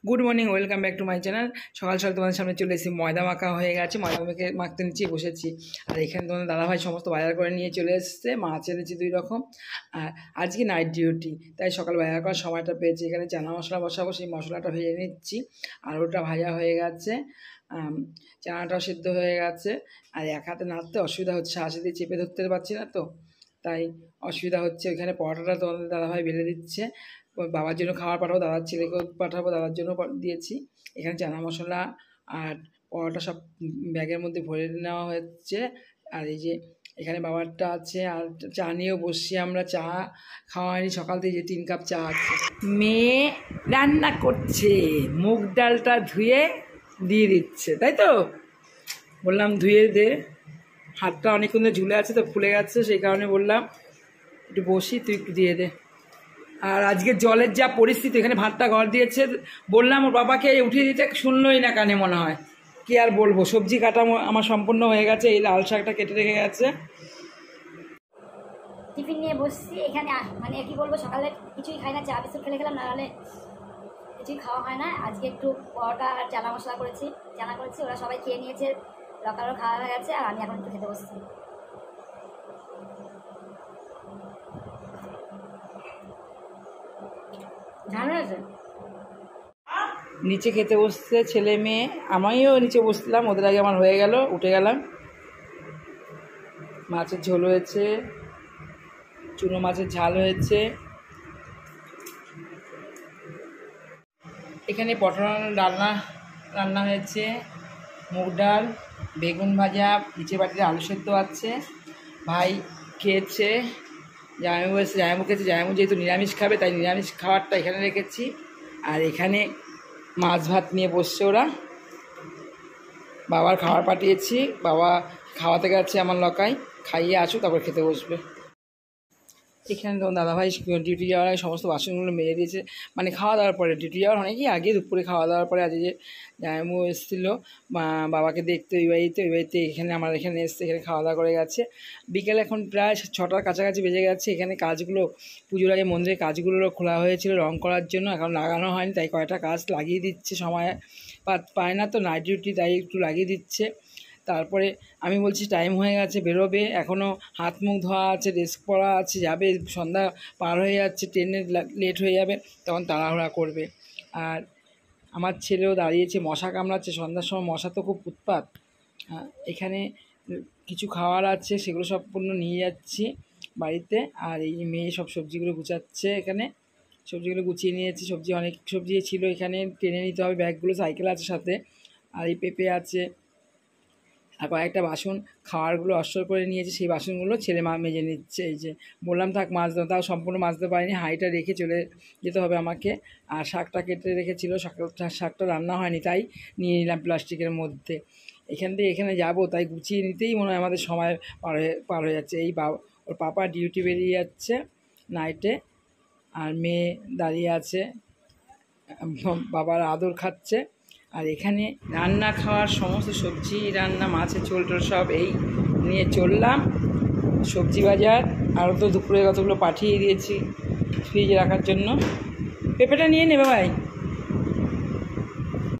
Good morning, welcome back to my channel. সকাল সকাল তোমাদের সামনে চলে এসেছি। ময়দা মাখা হয়ে গেছে, ময়দা মেখে মাখতে নিচে বসেছি। আর এখানে তোমাদের দাদাভাই সমস্ত বাজার করে নিয়ে চলে এসছে। মাছ এনেছি 2 রকম। আর আজকে নাইট ডিউটি, তাই সকাল বাজার করার সময়টা পেয়েছি। এখানে চানা মশলা বসাবো, সেই মশলাটা ভেজে নিচ্ছি। আলুটা ভাজা হয়ে গেছে, চানাটাও সিদ্ধ হয়ে গেছে। আর এক হাতে নাড়তে অসুবিধা হচ্ছে, হাসি দিয়ে চেপে ধরতে পারছি না তো, তাই অসুবিধা হচ্ছে। ওইখানে পরোটাটা তোমাদের দাদাভাই বেলে দিচ্ছে। বাবার জন্য খাবার পাঠাবো, দাদার ছেলেকেও পাঠাবো, দাদার জন্য দিয়েছি। এখানে চানা মশলা আর পরোটা সব ব্যাগের মধ্যে ভরে নেওয়া হচ্ছে। আর এই যে এখানে বাবারটা আছে। আর চা নিয়েও বসছি আমরা। চা খাওয়া হয়নি সকাল থেকে, যে 3 কাপ চা আছে। মেয়ে রান্না করছে, মুগ ডালটা ধুয়ে দিয়ে দিচ্ছে, তাই তো বললাম ধুয়ে দে। হাতটা অনেকক্ষণ ধরে ঝুলে আছে তো, ফুলে গেছে, সেই কারণে বললাম একটু বসি, তুই একটু দিয়ে দে। আর আজকে জলের যা পরিস্থিতি, এখানে ভাতটা ঘর দিয়েছে, বললাম ওর বাবাকে উঠিয়ে দিতে, শুনলই না কানে মনে হয়। কি আর বলবো, সবজি কাটা আমার সম্পূর্ণ হয়ে গেছে। এই লাল শাকটা কেটে রেখে গেছে। টিফিন নিয়ে বসছি এখানে। মানে কি বলবো, সকালে কিছুই খাই না, চা বিস্কুট খেলে খেলাম, নাহলে কিছুই খাওয়া হয় না। আজকে একটু পরোটা আর চানা মশলা করেছি, ওরা সবাই খেয়ে নিয়েছে, সকালেও খাওয়া হয়ে গেছে। আর আমি এখন একটু খেতে বসছি। নিচে খেতে বসছে ছেলে মেয়ে, আমিও নিচে বসলাম, ওদের আগে আমার হয়ে গেল, উঠে গেলাম। মাছের ঝোল হয়েছে, চুনো মাছের ঝাল হয়েছে। এখানে পটল রান্না হয়েছে, মুগ ডাল, বেগুন ভাজা, নিচে বাটিতে আলু সেদ্ধ আছে। ভাই খেয়েছে, জামাইবাবু এসে জামাইবাবু খেয়েছে। জামাইবাবু যেহেতু নিরামিষ খাবে, তাই নিরামিষ খাবারটা এখানে রেখেছি। আর এখানে মাছ ভাত নিয়ে বসছে ওরা। বাবার খাবার পাঠিয়েছি, বাবা খাওয়াতে গেছে আমার লকায়, খাইয়ে আসুক তারপর খেতে বসবে। এখানে তো দাদাভাই ডিউটি যাওয়ার আগে সমস্ত বাসনগুলো মেরে দিয়েছে, মানে খাওয়া দাওয়ার পরে। ডিউটি যাওয়ার অনেকই আগে, দুপুরে খাওয়া দাওয়ার পরে। আজকে যে জামাইবাবু এসেছিলো বাবাকে দেখতে ওই বাড়িতে এখানে আমার এখানে এসছে, এখানে খাওয়া দাওয়া করে গেছে। বিকেলে এখন প্রায় 6টার কাছাকাছি বেজে গেছে। এখানে কাজগুলো, পুজোর আগে মন্দিরের কাজগুলো খোলা হয়েছিল রং করার জন্য, এখন লাগানো হয়নি, তাই কয়টা কাজ লাগিয়ে দিচ্ছে। সময় পায় না তো নাইট ডিউটি, তাই একটু লাগিয়ে দিচ্ছে। তারপরে আমি বলছি টাইম হয়ে গেছে, বেরোবে, এখনও হাত মুখ ধোয়া আছে, ড্রেস পরা আছে, যাবে, সন্ধ্যা পার হয়ে যাচ্ছে, ট্রেনে লেট হয়ে যাবে, তখন তাড়াহুড়া করবে। আর আমার ছেলেও দাঁড়িয়েছে, মশা কামড়াচ্ছে, সন্ধ্যার সময় মশা তো খুব উৎপাত। এখানে কিছু খাওয়ার আছে, সেগুলো সম্পূর্ণ নিয়ে যাচ্ছি বাড়িতে। আর এই মেয়ে সব সবজিগুলো গুছাচ্ছে, এখানে সবজিগুলো গুছিয়ে নিয়েছি। অনেক সবজি ছিল, এখানে টেনে নিতে হবে ব্যাগগুলো, সাইকেল আছে সাথে। আর এই পেঁপে আছে, আর কয়েকটা বাসন খাওয়ারগুলো অস্বর করে নিয়েছে, সেই বাসনগুলো ছেলে মেজে নিচ্ছে। এই যে বললাম থাক মাছ দাও, তাও সম্পূর্ণ মাজতে পারিনি, হাঁড়িটা রেখে চলে যেতে হবে আমাকে। আর শাকটা কেটে রেখেছিল, শাকটা রান্না হয়নি, তাই নিয়ে নিলাম প্লাস্টিকের মধ্যে। এখান থেকে এখানে যাব, তাই গুছিয়ে নিতেই মনে হয় আমাদের সময় পার হয়ে যাচ্ছে। এই ওর পাপা ডিউটি বেরিয়ে যাচ্ছে নাইটে, আর মেয়ে দাঁড়িয়ে আছে, বাবার আদর খাচ্ছে। আর এখানে রান্না খাওয়ার সমস্ত সবজি রান্না, মাছের ঝোল টোল সব এই নিয়ে চললাম সবজি বাজার। আরও তো দুপুরে কতগুলো পাঠিয়ে দিয়েছি ফ্রিজে রাখার জন্য। পেঁপেটা নিয়ে নেবে ভাই।